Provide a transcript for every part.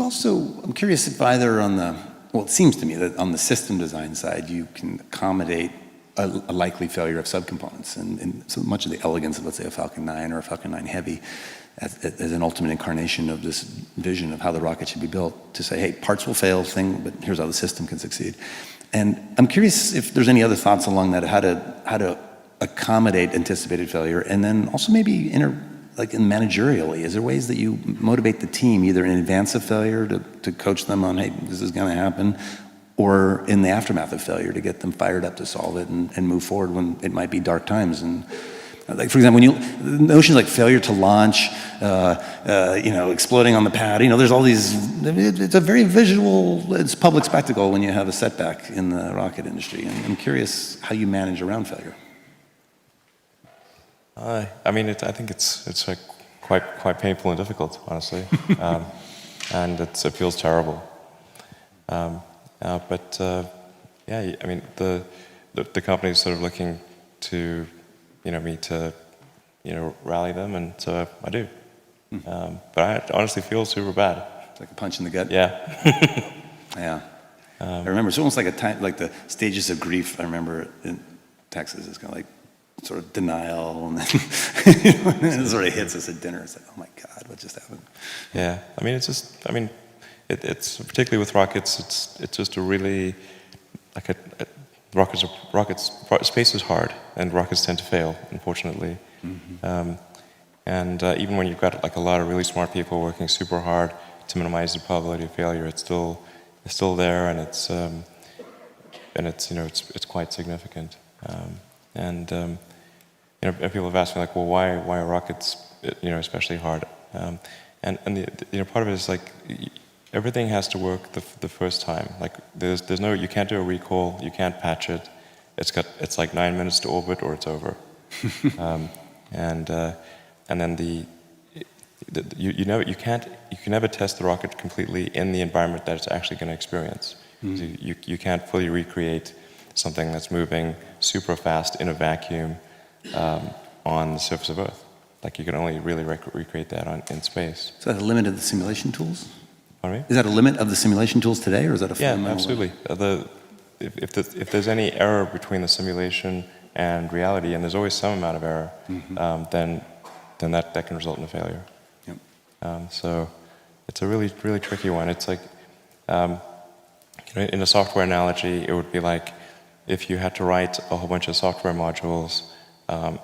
I'm curious if either on the, well, it seems to me that on the system design side, you can accommodate a likely failure of subcomponents, and so much of the elegance of, let's say, a Falcon 9 or a Falcon 9 Heavy as an ultimate incarnation of this vision of how the rocket should be built, to say, hey, parts will fail, but here's how the system can succeed. And I'm curious if there's any other thoughts along that, how to accommodate anticipated failure, and then also maybe like in managerially, is there ways that you motivate the team either in advance of failure to coach them on, hey, this is going to happen, or in the aftermath of failure to get them fired up to solve it and move forward when it might be dark times? And like, for example, notions like failure to launch, exploding on the pad, there's all these, it's a very visual, it's public spectacle when you have a setback in the rocket industry. And I'm curious how you manage around failure. I think it's like quite painful and difficult, honestly, and it feels terrible. The company is sort of looking to, me to, rally them, and so I do. But I honestly feel super bad. It's like a punch in the gut. Yeah. Yeah. I remember it's almost like like the stages of grief. I remember in Texas, it's kind of like sort of denial, and then it sort of hits us at dinner. It's like, oh my God, what just happened? Yeah, it's particularly with rockets. It's just a really like rockets. Space is hard, and rockets tend to fail, unfortunately. Mm-hmm. Even when you've got like a lot of really smart people working super hard to minimize the probability of failure, it's still there, and it's quite significant. And people have asked me, like, well, why are rockets, especially hard? And part of it is like everything has to work the first time. Like there's no, you can't do a recall, you can't patch it. It's like 9 minutes to orbit or it's over. And then you can never test the rocket completely in the environment that it's actually going to experience. Mm. So you can't fully recreate something that's moving super fast in a vacuum on the surface of Earth. Like you can only really recreate that in space. Is that a limit of the simulation tools? Pardon me? Is that a limit of the simulation tools today, or is that a fundamental? Yeah, absolutely. If there's any error between the simulation and reality, and there's always some amount of error, mm-hmm. then that can result in a failure. Yep. So it's a really, really tricky one. It's like, in a software analogy, it would be like if you had to write a whole bunch of software modules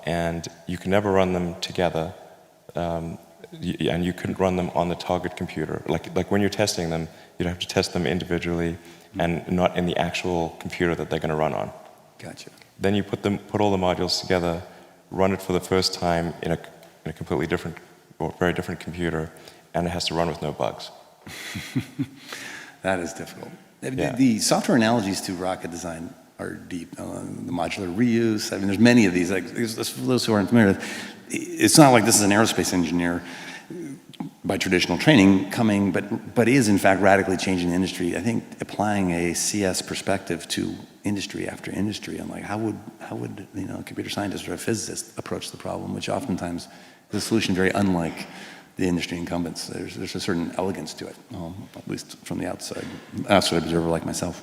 and you can never run them together, and you couldn't run them on the target computer. Like when you're testing them, you'd have to test them individually and not in the actual computer that they're going to run on. Gotcha. Then you put all the modules together, run it for the first time in a completely different or very different computer, and it has to run with no bugs. That is difficult. Yeah. The software analogies to rocket design are deep. The modular reuse, there's many of these. Like, for those who aren't familiar, it's not like this is an aerospace engineer by traditional training coming, but is in fact radically changing the industry. I think applying a CS perspective to industry after industry, I'm like, how would a computer scientist or a physicist approach the problem, which oftentimes is a solution very unlike the industry incumbents. There's a certain elegance to it, at least from the outside observer like myself.